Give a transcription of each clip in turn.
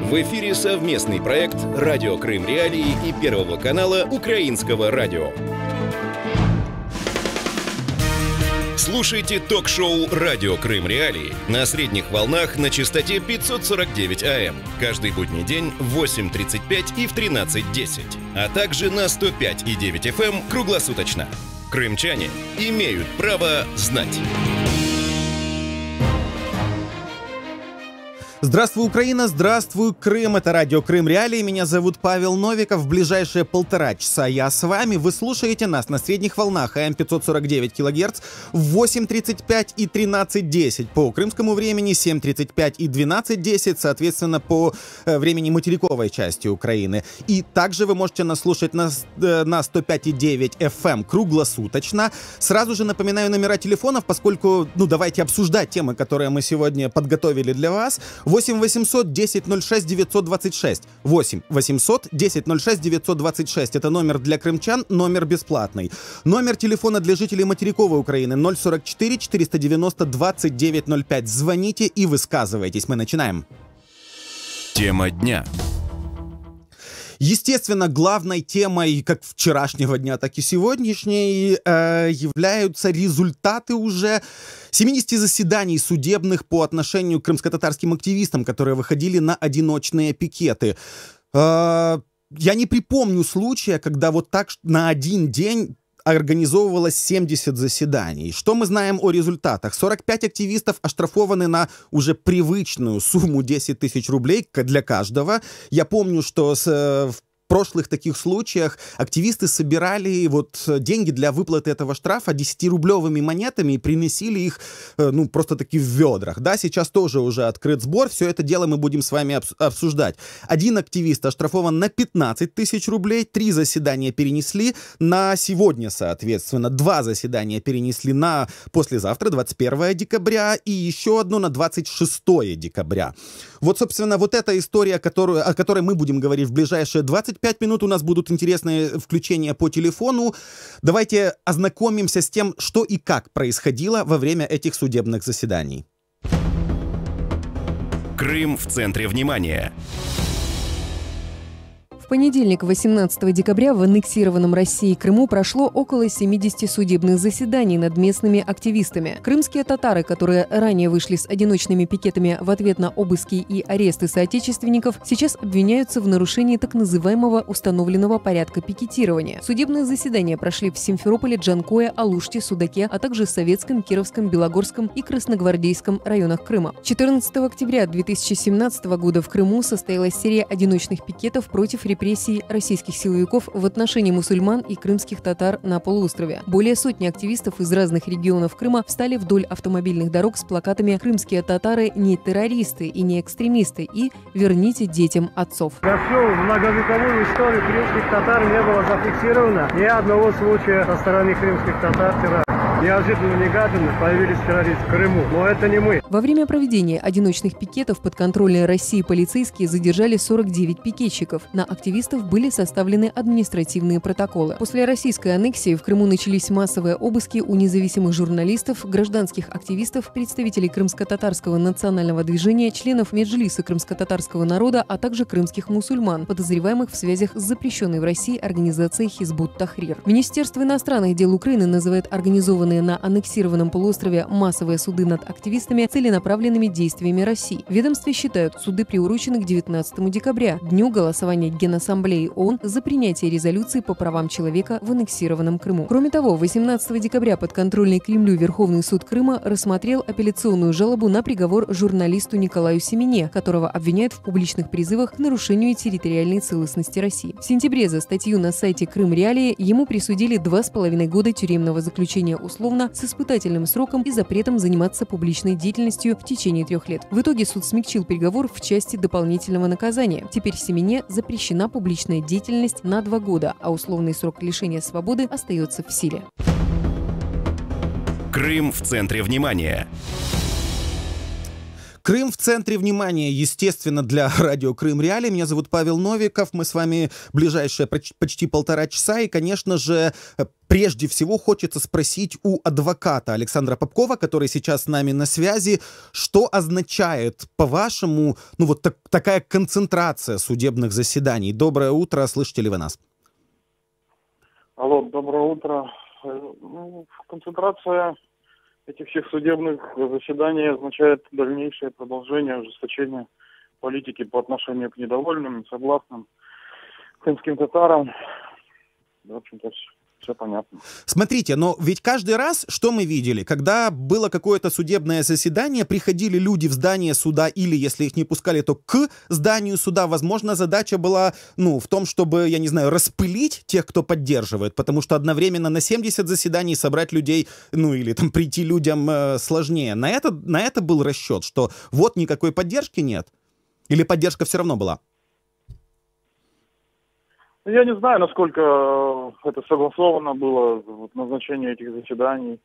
В эфире совместный проект «Радио Крым Реалии» и Первого канала Украинского радио. Слушайте ток-шоу «Радио Крым Реалии» на средних волнах на частоте 549 АМ каждый будний день в 8:35 и в 13:10, а также на 105,9 FM круглосуточно. Крымчане имеют право знать. Здравствуй, Украина! Здравствуй, Крым! Это радио Крым Реалии. Меня зовут Павел Новиков. В ближайшие 1,5 часа я с вами. Вы слушаете нас на средних волнах АМ 549 кГц в 8:35 и 13:10 по крымскому времени, 7:35 и 12:10, соответственно, по времени материковой части Украины. И также вы можете нас слушать на 105,9 FM круглосуточно. Сразу же напоминаю номера телефонов, поскольку, давайте обсуждать темы, которые мы сегодня подготовили для вас. 8 800 10 06 926. 8 800 10 06 926. Это номер для крымчан, номер бесплатный. Номер телефона для жителей материковой Украины 044 490 2905. Звоните и высказывайтесь. Мы начинаем. Тема дня. Естественно, главной темой как вчерашнего дня, так и сегодняшней являются результаты уже 70 заседаний судебных по отношению к крымско-татарским активистам, которые выходили на одиночные пикеты. Я не припомню случая, когда вот так на один день организовывалось 70 заседаний. Что мы знаем о результатах? 45 активистов оштрафованы на уже привычную сумму 10 тысяч рублей для каждого. Я помню, что в прошлых таких случаях активисты собирали деньги для выплаты этого штрафа 10-рублевыми монетами и приносили их просто-таки в ведрах. Да, сейчас тоже уже открыт сбор, все это дело мы будем с вами обсуждать. Один активист оштрафован на 15 тысяч рублей, 3 заседания перенесли на сегодня, соответственно, 2 заседания перенесли на послезавтра, 21 декабря, и еще одно на 26 декабря. Собственно, эта история, о которой мы будем говорить в ближайшие 25 минут. У нас будут интересные включения по телефону. Давайте ознакомимся с тем, что и как происходило во время этих судебных заседаний. Крым в центре внимания. В понедельник, 18 декабря, в аннексированном Россией Крыму прошло около 70 судебных заседаний над местными активистами. Крымские татары, которые ранее вышли с одиночными пикетами в ответ на обыски и аресты соотечественников, сейчас обвиняются в нарушении так называемого установленного порядка пикетирования. Судебные заседания прошли в Симферополе, Джанкое, Алуште, Судаке, а также в Советском, Кировском, Белогорском и Красногвардейском районах Крыма. 14 октября 2017 года в Крыму состоялась серия одиночных пикетов против репрессий российских силовиков в отношении мусульман и крымских татар на полуострове. Более сотни активистов из разных регионов Крыма встали вдоль автомобильных дорог с плакатами «Крымские татары не террористы и не экстремисты» и «Верните детям отцов». За всю многовековую историю крымских татар не было зафиксировано ни одного случая со стороны крымских татар террора. Неожиданно появились террористы в Крыму, но это не мы. Во время проведения одиночных пикетов подконтрольные России полицейские задержали 49 пикетчиков. На активистов были составлены административные протоколы. После российской аннексии в Крыму начались массовые обыски у независимых журналистов, гражданских активистов, представителей крымско-татарского национального движения, членов Меджлиса крымско-татарского народа, а также крымских мусульман, подозреваемых в связях с запрещенной в России организацией Хизбут Тахрир. Министерство иностранных дел Украины называет организованные на аннексированном полуострове массовые суды над активистами целенаправленными действиями России. В ведомстве считают, суды приурочены к 19 декабря, дню голосования Генассамблеи ООН за принятие резолюции по правам человека в аннексированном Крыму. Кроме того, 18 декабря подконтрольный Кремлю Верховный суд Крыма рассмотрел апелляционную жалобу на приговор журналисту Николаю Семене, которого обвиняют в публичных призывах к нарушению территориальной целостности России. В сентябре за статью на сайте Крым Реалии ему присудили 2,5 года тюремного заключения условно с испытательным сроком и запретом заниматься публичной деятельностью в течение 3 лет. В итоге суд смягчил приговор в части дополнительного наказания. Теперь Семене запрещена публичная деятельность на 2 года, а условный срок лишения свободы остается в силе. Крым в центре внимания. Крым в центре внимания, естественно, для радио Крым Реалии. Меня зовут Павел Новиков. Мы с вами ближайшие почти 1,5 часа. И, конечно же, прежде всего хочется спросить у адвоката Александра Попкова, который сейчас с нами на связи, что означает, по-вашему, такая концентрация судебных заседаний? Доброе утро, слышите ли вы нас? Алло, доброе утро. Концентрация этих всех судебных заседаний означает дальнейшее продолжение ужесточения политики по отношению к недовольным, несогласным крымским татарам. В общем-то, все понятно. Смотрите, но ведь каждый раз, что мы видели, когда было какое-то судебное заседание, приходили люди в здание суда, или, если их не пускали, то к зданию суда, возможно, задача была, в том, чтобы, я не знаю, распылить тех, кто поддерживает, потому что одновременно на 70 заседаний собрать людей, или там прийти людям сложнее. На это был расчет, что вот никакой поддержки нет? Или поддержка все равно была? Я не знаю, насколько это согласовано было, назначение этих заседаний.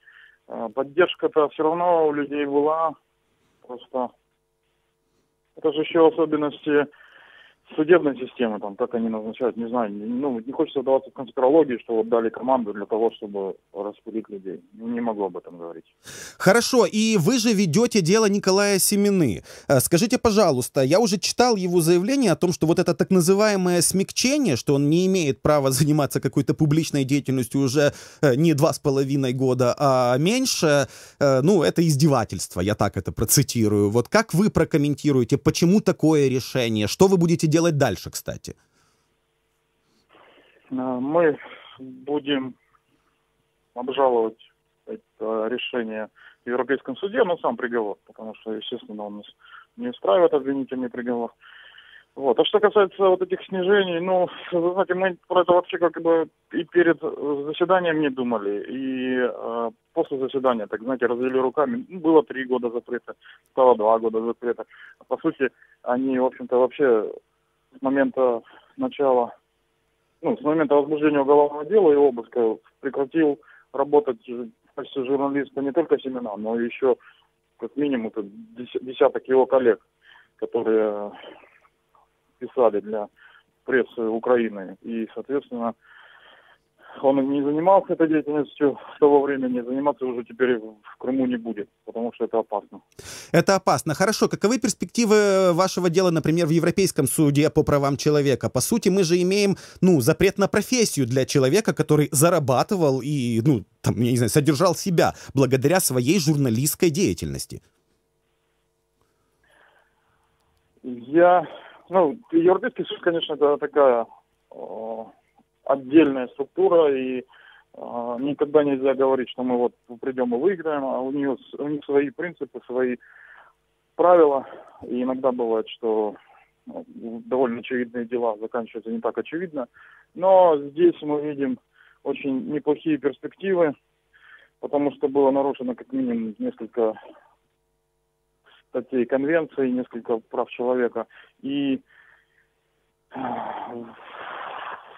Поддержка-то все равно у людей была. Просто это же еще особенности судебной системы, там, как они назначают, не знаю, не хочется вдаваться в конспирологию, что вот дали команду для того, чтобы распылить людей. Не могу об этом говорить. Хорошо, и вы же ведете дело Николая Семены. Скажите, пожалуйста, я уже читал его заявление о том, что вот это так называемое смягчение, что он не имеет права заниматься какой-то публичной деятельностью уже не 2,5 года, а меньше, это издевательство, я так это процитирую. Вот как вы прокомментируете, почему такое решение, что вы будете делать дальше, кстати? Мы будем обжаловать это решение в Европейском суде, сам приговор, потому что, естественно, он нас не устраивает обвинительный приговор. А что касается вот этих снижений, вы знаете, мы про это вообще и перед заседанием не думали, и после заседания, так знаете, развели руками. Было 3 года запрета, стало 2 года запрета. По сути, они, в общем-то, вообще с момента начала, с момента возбуждения уголовного дела и обыска прекратил работать в качестве журналиста не только Семена, но еще как минимум десяток его коллег, которые писали для прессы Украины. И, соответственно, он не занимался этой деятельностью с того времени, заниматься уже теперь в Крыму не будет, потому что это опасно. Это опасно. Хорошо. Каковы перспективы вашего дела, например, в Европейском суде по правам человека? По сути, мы же имеем, запрет на профессию для человека, который зарабатывал и, содержал себя благодаря своей журналистской деятельности. Европейский суд, конечно, это такая отдельная структура, и никогда нельзя говорить, что мы придем и выиграем, а у них свои принципы, свои правила, и иногда бывает, что довольно очевидные дела заканчиваются не так очевидно, но здесь мы видим очень неплохие перспективы, потому что было нарушено как минимум несколько статей конвенции, несколько прав человека, и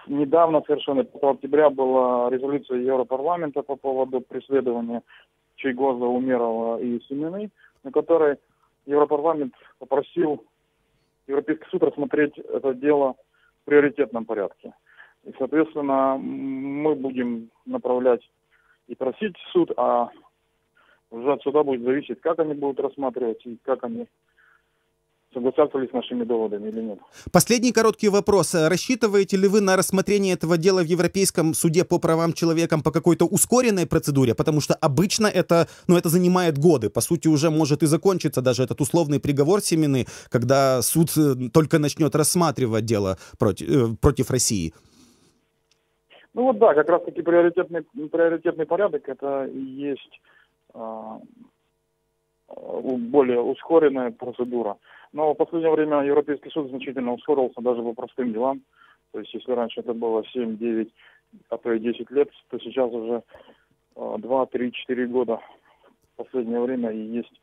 недавно, совершенно 5 октября, была резолюция Европарламента по поводу преследования Чайгоза, Умерова и Семены, на которой Европарламент попросил Европейский суд рассмотреть это дело в приоритетном порядке. И, соответственно, мы будем направлять и просить суд, а уже от суда будет зависеть, как они будут рассматривать и как они согласятся ли с нашими доводами или нет. Последний короткий вопрос. Рассчитываете ли вы на рассмотрение этого дела в Европейском суде по правам человека по какой-то ускоренной процедуре? Потому что обычно это занимает годы. По сути, уже может и закончиться даже этот условный приговор Семены, когда суд только начнет рассматривать дело против России. Как раз-таки приоритетный порядок, это и есть более ускоренная процедура. Но в последнее время Европейский суд значительно ускорился даже по простым делам. То есть, если раньше это было 7, 9, а то и 10 лет, то сейчас уже 2, 3, 4 года в последнее время и есть,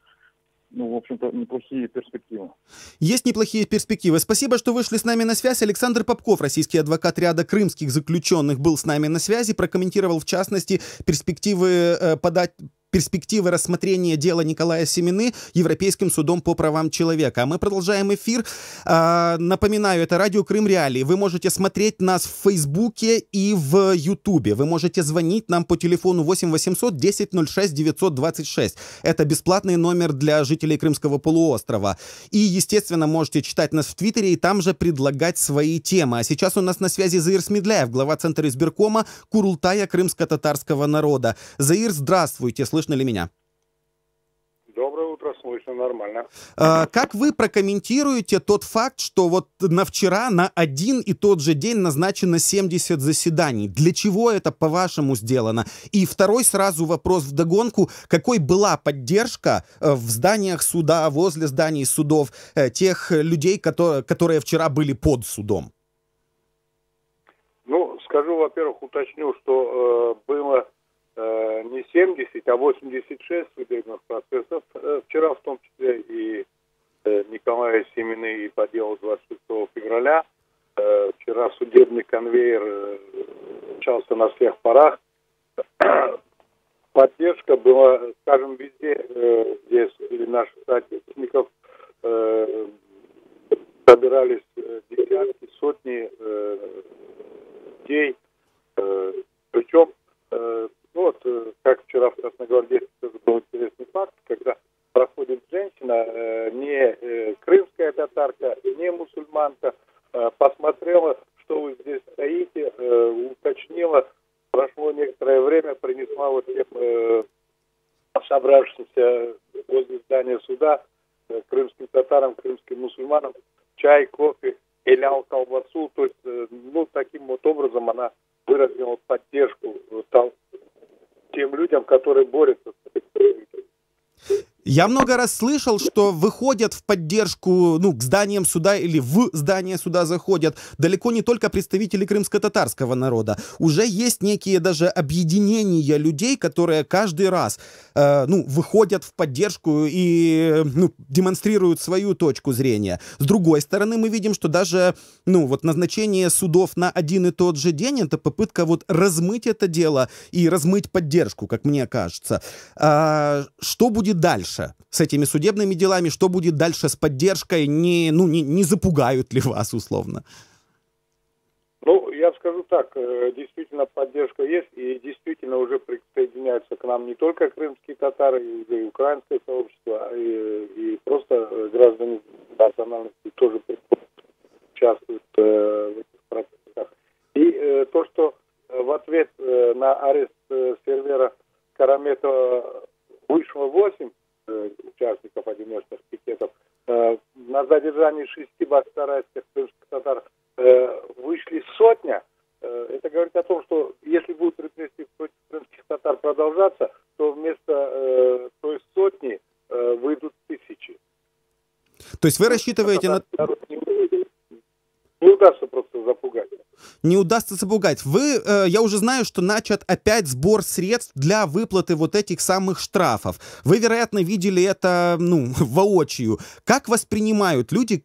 в общем-то, неплохие перспективы. Есть неплохие перспективы. Спасибо, что вышли с нами на связь. Александр Попков, российский адвокат ряда крымских заключенных, был с нами на связи, прокомментировал, в частности, перспективы перспективы рассмотрения дела Николая Семины Европейским судом по правам человека. А мы продолжаем эфир. Напоминаю, это радио Крым Реалии. Вы можете смотреть нас в Фейсбуке и в Ютубе. Вы можете звонить нам по телефону 8 800 10 06 926. Это бесплатный номер для жителей Крымского полуострова. И, естественно, можете читать нас в Твиттере и там же предлагать свои темы. А сейчас у нас на связи Заир Смедляев, глава Центра избиркома Курултая крымско-татарского народа. Заир, здравствуйте, слышно ли меня? Доброе утро, слышно нормально. Как вы прокомментируете тот факт, что вот на вчера на один и тот же день назначено 70 заседаний? Для чего это, по-вашему, сделано? И второй сразу вопрос вдогонку. Какой была поддержка в зданиях суда, возле зданий судов тех людей, которые вчера были под судом? Ну, скажу, во-первых, уточню, что было не 70, а 86 судебных процессов. Вчера, в том числе, и Николая Семины и по делу 26 февраля. Вчера судебный конвейер начался на всех парах. Поддержка была, скажем, везде, где наших соотечественников собирались десятки, сотни людей. Причем вот, как вчера в Красногвардейске тоже был интересный факт, когда проходит женщина, не крымская татарка, не мусульманка, посмотрела, что вы здесь стоите, уточнила, прошло некоторое время, принесла вот тем собравшимся возле здания суда крымским татарам, крымским мусульманам чай, кофе, элял, колбасу. То есть, ну, таким вот образом она выразила поддержку тем людям, которые борются с этой. Я много раз слышал, что выходят в поддержку, к зданиям суда или в здание суда заходят далеко не только представители крымско-татарского народа. Уже есть некие даже объединения людей, которые каждый раз, выходят в поддержку и, демонстрируют свою точку зрения. С другой стороны, мы видим, что даже, назначение судов на один и тот же день — это попытка размыть это дело и размыть поддержку, как мне кажется. Что будет дальше с этими судебными делами? Что будет дальше с поддержкой? Не запугают ли вас, условно? Ну, я скажу так, действительно поддержка есть, и действительно уже присоединяются к нам не только крымские татары, и украинское сообщество, и просто граждане национальности тоже участвуют в этих процессах. И то, что в ответ на арест сервера Караметова вышло 8 участников одиночных пикетов, на задержании 6 башкирских крымских татар вышли сотня. Это говорит о том, что если будут репрессии против крымских татар продолжаться, то вместо той сотни выйдут тысячи. То есть вы рассчитываете на... Не удастся просто запугать. Не удастся запугать. Я уже знаю, что начат опять сбор средств для выплаты вот этих самых штрафов. Вы, вероятно, видели это, воочию. Как воспринимают люди,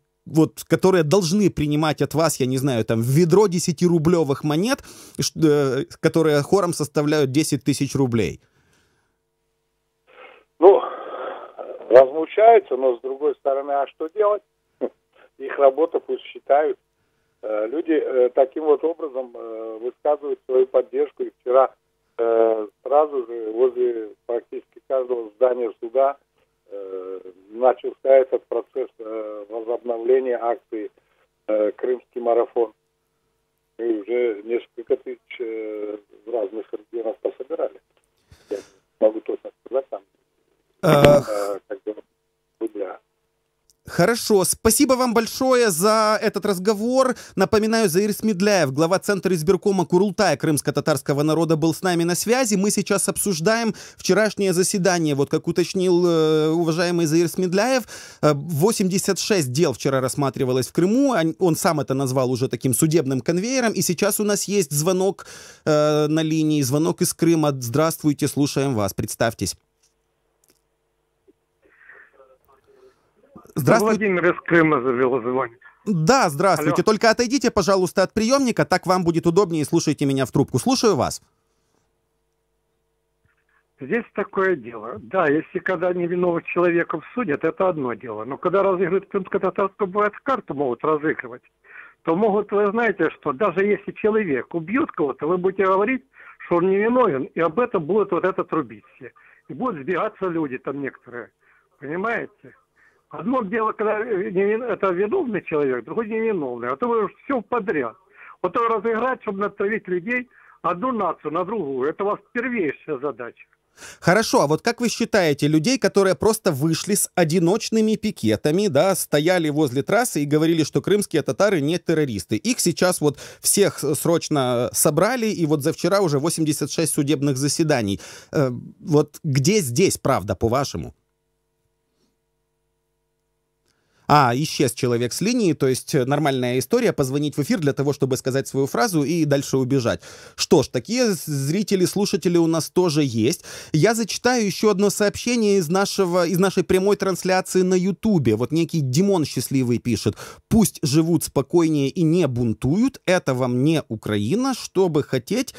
которые должны принимать от вас, я не знаю, ведро 10-рублевых монет, которые хором составляют 10 тысяч рублей? Возмущаются, но с другой стороны, а что делать? Их работа пусть считают. Люди таким вот образом высказывают свою поддержку. И вчера сразу же возле практически каждого здания суда начался этот процесс возобновления акции «Крымский марафон». И уже несколько тысяч в разных регионах пособирали. Я могу точно сказать там. Хорошо, спасибо вам большое за этот разговор. Напоминаю, Заир Смедляев, глава Центра избиркома Курултая крымско-татарского народа, был с нами на связи. Мы сейчас обсуждаем вчерашнее заседание. Как уточнил уважаемый Заир Смедляев, 86 дел вчера рассматривалось в Крыму. Он сам это назвал уже таким судебным конвейером. И сейчас у нас есть звонок на линии, звонок из Крыма. Здравствуйте, слушаем вас, представьтесь. Здравствуйте. Владимир из Крыма завел звонить. Да, здравствуйте. Алло. Только отойдите, пожалуйста, от приемника, так вам будет удобнее, слушайте меня в трубку. Слушаю вас. Здесь такое дело. Да, если когда невиновных человеков судят, это одно дело. Но когда разыгрывают крымско-татарскую, бывает, карту могут разыгрывать, то могут, вы знаете, что даже если человек убьет кого-то, вы будете говорить, что он невиновен, и об этом будут вот это трубить все. И будут сбегаться люди там некоторые. Понимаете? Одно дело, когда это виновный человек, другой невиновный. А то вы все подряд. Вот то разыграть, чтобы натравить людей, одну нацию на другую. Это у вас первейшая задача. Хорошо, а вот как вы считаете, людей, которые просто вышли с одиночными пикетами, да, стояли возле трассы и говорили, что крымские татары не террористы, их сейчас вот всех срочно собрали, и вот за вчера уже 86 судебных заседаний. Вот где здесь правда, по-вашему? Исчез человек с линии, то есть нормальная история, позвонить в эфир для того, чтобы сказать свою фразу и дальше убежать. Что ж, такие зрители, слушатели у нас тоже есть. Я зачитаю еще одно сообщение из нашей прямой трансляции на Ютубе. Вот некий Димон Счастливый пишет: «Пусть живут спокойнее и не бунтуют, это вам не Украина, чтобы хотеть...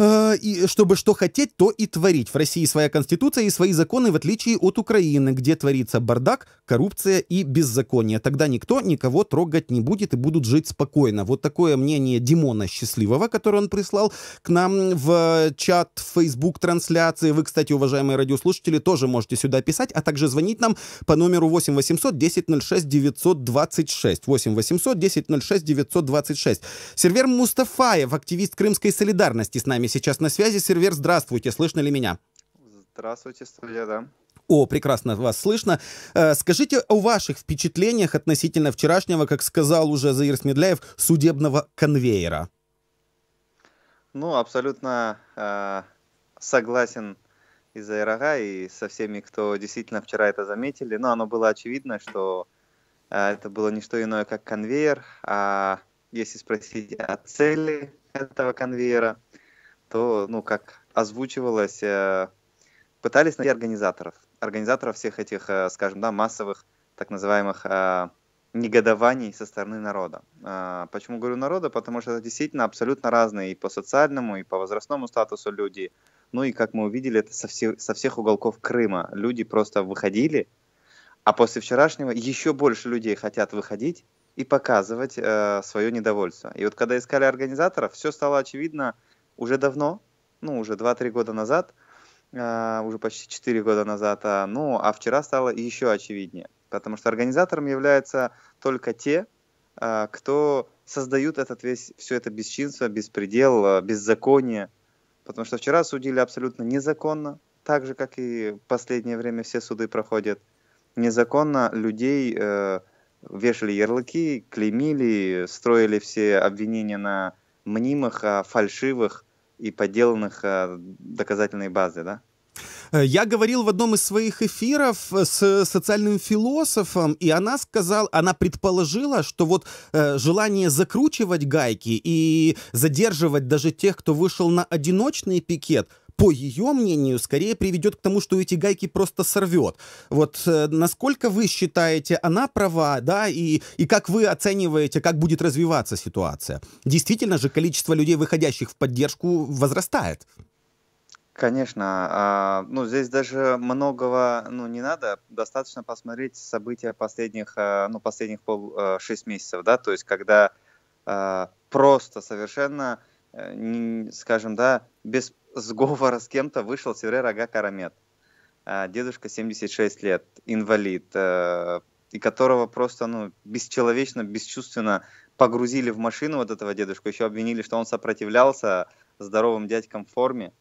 И чтобы что хотеть, то и творить. В России своя конституция и свои законы, в отличие от Украины, где творится бардак, коррупция и беззаконие. Тогда никто никого трогать не будет и будут жить спокойно». Вот такое мнение Димона Счастливого, которое он прислал к нам в чат Facebook трансляции. Вы, кстати, уважаемые радиослушатели, тоже можете сюда писать, а также звонить нам по номеру 8 800 10 06 926. 8 800 10 06 926. Сервер Мустафаев, активист Крымской солидарности, с нами сейчас на связи. Сервер, здравствуйте, слышно ли меня? Здравствуйте, студия, да. Прекрасно вас слышно. Скажите о ваших впечатлениях относительно вчерашнего, как сказал уже Заир Смедляев, судебного конвейера. Абсолютно согласен и с Заирага, и со всеми, кто действительно вчера это заметили. Но оно было очевидно, что это было не что иное, как конвейер. А если спросить о цели этого конвейера, то, как озвучивалось, пытались найти организаторов всех этих, скажем, массовых, так называемых, негодований со стороны народа. Почему говорю народа? Потому что это действительно абсолютно разные и по социальному, и по возрастному статусу люди. И, как мы увидели, это со всех уголков Крыма. Люди просто выходили, а после вчерашнего еще больше людей хотят выходить и показывать свое недовольство. И вот когда искали организаторов, все стало очевидно уже давно, уже 2-3 года назад, уже почти 4 года назад, а вчера стало еще очевиднее, потому что организатором являются только те, кто создают все это бесчинство, беспредел, беззаконие, потому что вчера судили абсолютно незаконно, так же, как и в последнее время все суды проходят, незаконно людей вешали ярлыки, клеймили, строили все обвинения на мнимых, фальшивых и подделанных доказательной базы, да? Я говорил в одном из своих эфиров с социальным философом, и она предположила, что вот желание закручивать гайки и задерживать даже тех, кто вышел на одиночный пикет, по ее мнению, скорее приведет к тому, что эти гайки просто сорвет. Вот насколько вы считаете, она права, да, и как вы оцениваете, как будет развиваться ситуация? Действительно же, количество людей, выходящих в поддержку, возрастает. Конечно. Здесь даже многого не надо. Достаточно посмотреть события последних 6 месяцев, да, то есть когда просто совершенно, скажем, да, без сговора с кем-то вышел Севрер Ага Карамет, дедушка 76 лет, инвалид, и которого просто бесчеловечно, бесчувственно погрузили в машину вот этого дедушку, еще обвинили, что он сопротивлялся здоровым дядькам в форме,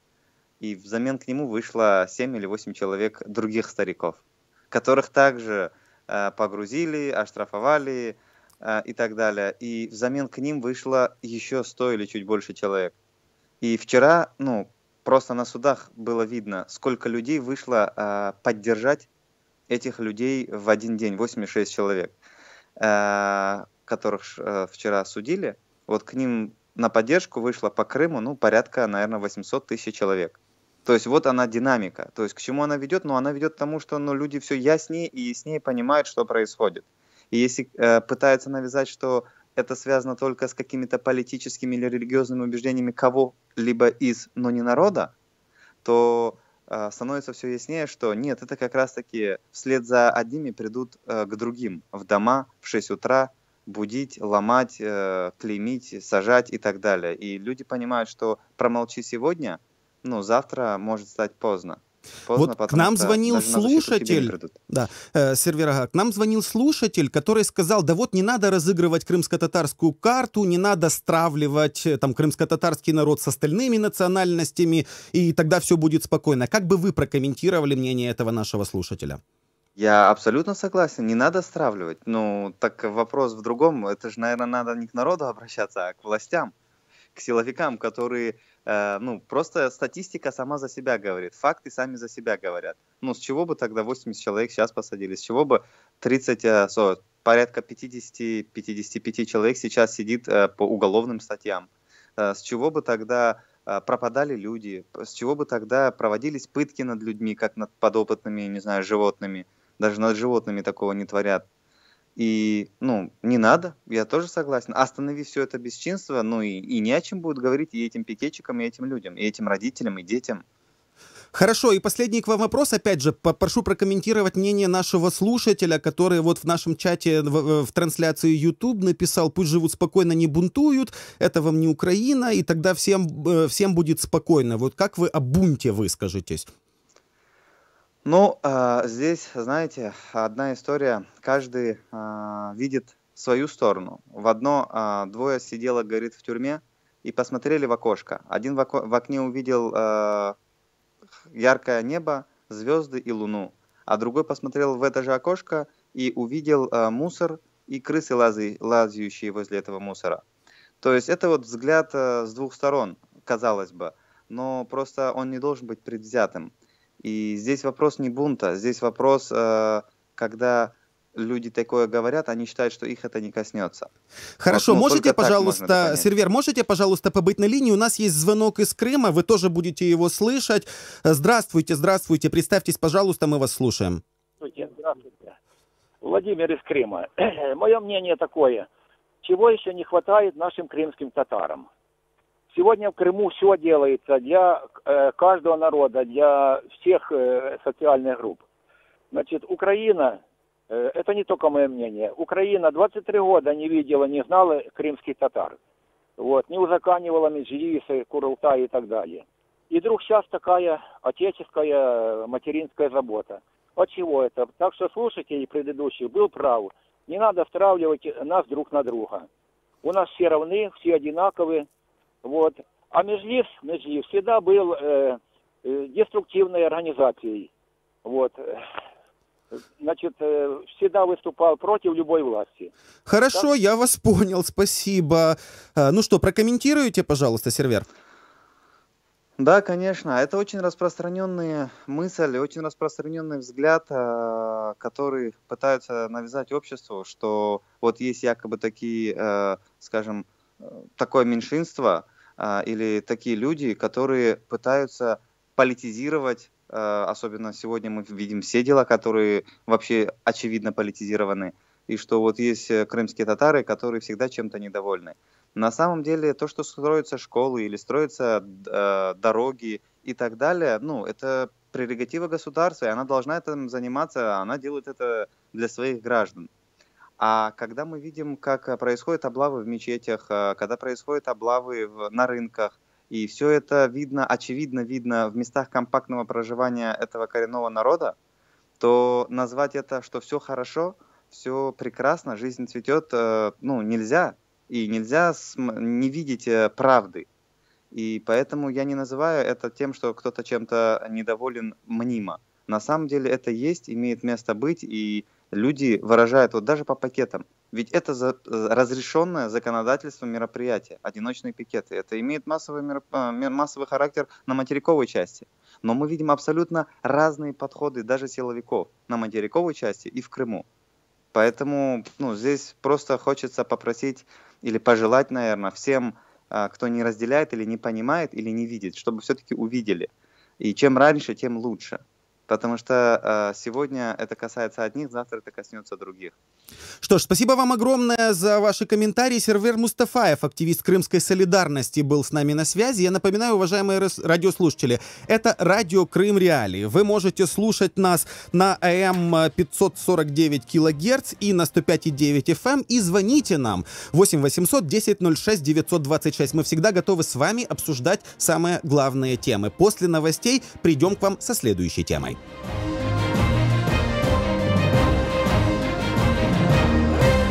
и взамен к нему вышло 7 или 8 человек других стариков, которых также погрузили, оштрафовали и так далее, и взамен к ним вышло еще 100 или чуть больше человек. И вчера, просто на судах было видно, сколько людей вышло поддержать этих людей в один день, 86 человек, которых вчера судили. Вот к ним на поддержку вышло по Крыму, порядка, наверное, 800 тысяч человек. То есть вот она динамика. То есть к чему она ведет? Она ведет к тому, что люди все яснее и яснее понимают, что происходит. И если пытаются навязать, что это связано только с какими-то политическими или религиозными убеждениями кого-либо но не народа, то становится все яснее, что нет, это как раз-таки вслед за одними придут к другим в дома в 6 утра, будить, ломать, клеймить, сажать и так далее. И люди понимают, что промолчи сегодня, ну, завтра может стать поздно. Вот к нам звонил слушатель, да, Сервер, к нам звонил слушатель, который сказал, да вот не надо разыгрывать крымско-татарскую карту, не надо стравливать там крымско-татарский народ с остальными национальностями, и тогда все будет спокойно. Как бы вы прокомментировали мнение этого нашего слушателя? Я абсолютно согласен, не надо стравливать. Ну, так вопрос в другом. Это же, наверное, надо не к народу обращаться, а к властям, к силовикам, которые, ну, просто статистика сама за себя говорит, факты сами за себя говорят. Ну, с чего бы тогда 80 человек сейчас посадили, с чего бы порядка 50-55 человек сейчас сидит по уголовным статьям, с чего бы тогда пропадали люди, с чего бы тогда проводились пытки над людьми, как над подопытными, не знаю, животными, даже над животными такого не творят. И, ну, не надо, я тоже согласен. Останови все это бесчинство, ну и не о чем будет говорить и этим пикетчикам, и этим людям, и этим родителям, и детям. Хорошо, и последний к вам вопрос, опять же, попрошу прокомментировать мнение нашего слушателя, который вот в нашем чате в трансляции YouTube написал, пусть живут спокойно, не бунтуют, это вам не Украина, и тогда всем будет спокойно. Вот как вы о бунте выскажетесь? Ну, здесь, знаете, одна история, каждый видит свою сторону. Двое сиделок, говорит, в тюрьме и посмотрели в окошко. Один в окне увидел яркое небо, звезды и луну, а другой посмотрел в это же окошко и увидел мусор и крысы, лазающие возле этого мусора. То есть это вот взгляд с двух сторон, казалось бы, но просто он не должен быть предвзятым. И здесь вопрос не бунта, здесь вопрос, когда люди такое говорят, они считают, что их это не коснется. Хорошо, вот, можете, пожалуйста, Сервер, можете, пожалуйста, побыть на линии? У нас есть звонок из Крыма, вы тоже будете его слышать. Здравствуйте, здравствуйте, представьтесь, пожалуйста, мы вас слушаем. Здравствуйте. Владимир из Крыма. Мое мнение такое, чего еще не хватает нашим крымским татарам? Сегодня в Крыму все делается для каждого народа, для всех социальных групп. Значит, Украина, это не только мое мнение, Украина 23 года не видела, не знала крымских татар. Вот, не узаканивала Меджлисы, Курултай и так далее. И вдруг сейчас такая отеческая материнская забота. От чего это? Так что слушатель предыдущий был прав. Не надо стравливать нас друг на друга. У нас все равны, все одинаковые. Вот. А Меджлис всегда был деструктивной организацией. Вот. Значит, всегда выступал против любой власти. Хорошо, так? Я вас понял, спасибо. Ну что, прокомментируйте, пожалуйста, Сервер. Да, конечно. Это очень распространенная мысль, очень распространенный взгляд, который пытаются навязать обществу, что вот есть якобы такие, скажем, такое меньшинство или такие люди, которые пытаются политизировать, особенно сегодня мы видим все дела, которые вообще очевидно политизированы, и что вот есть крымские татары, которые всегда чем-то недовольны. На самом деле то, что строятся школы или строятся дороги и так далее, ну, это прерогатива государства, и она должна этим заниматься, она делает это для своих граждан. А когда мы видим, как происходят облавы в мечетях, когда происходят облавы на рынках, и все это видно, очевидно видно в местах компактного проживания этого коренного народа, то назвать это, что все хорошо, все прекрасно, жизнь цветет, ну, нельзя. И нельзя не видеть правды. И поэтому я не называю это тем, что кто-то чем-то недоволен мнимо. На самом деле это есть, имеет место быть, и люди выражают вот даже по пикетам. Ведь это разрешенное законодательством мероприятие, одиночные пикеты. Это имеет массовый характер на материковой части. Но мы видим абсолютно разные подходы даже силовиков на материковой части и в Крыму. Поэтому здесь просто хочется попросить или пожелать, наверное, всем, кто не разделяет или не понимает, или не видит, чтобы все-таки увидели. И чем раньше, тем лучше. потому что сегодня это касается одних, завтра это коснется других. Что ж, спасибо вам огромное за ваши комментарии. Сервер Мустафаев, активист Крымской солидарности, был с нами на связи. Я напоминаю, уважаемые радиослушатели, это радио Крым Реалии. Вы можете слушать нас на АМ 549 кГц и на 105,9 FM и звоните нам 8 800 10 06 926. Мы всегда готовы с вами обсуждать самые главные темы. После новостей придем к вам со следующей темой.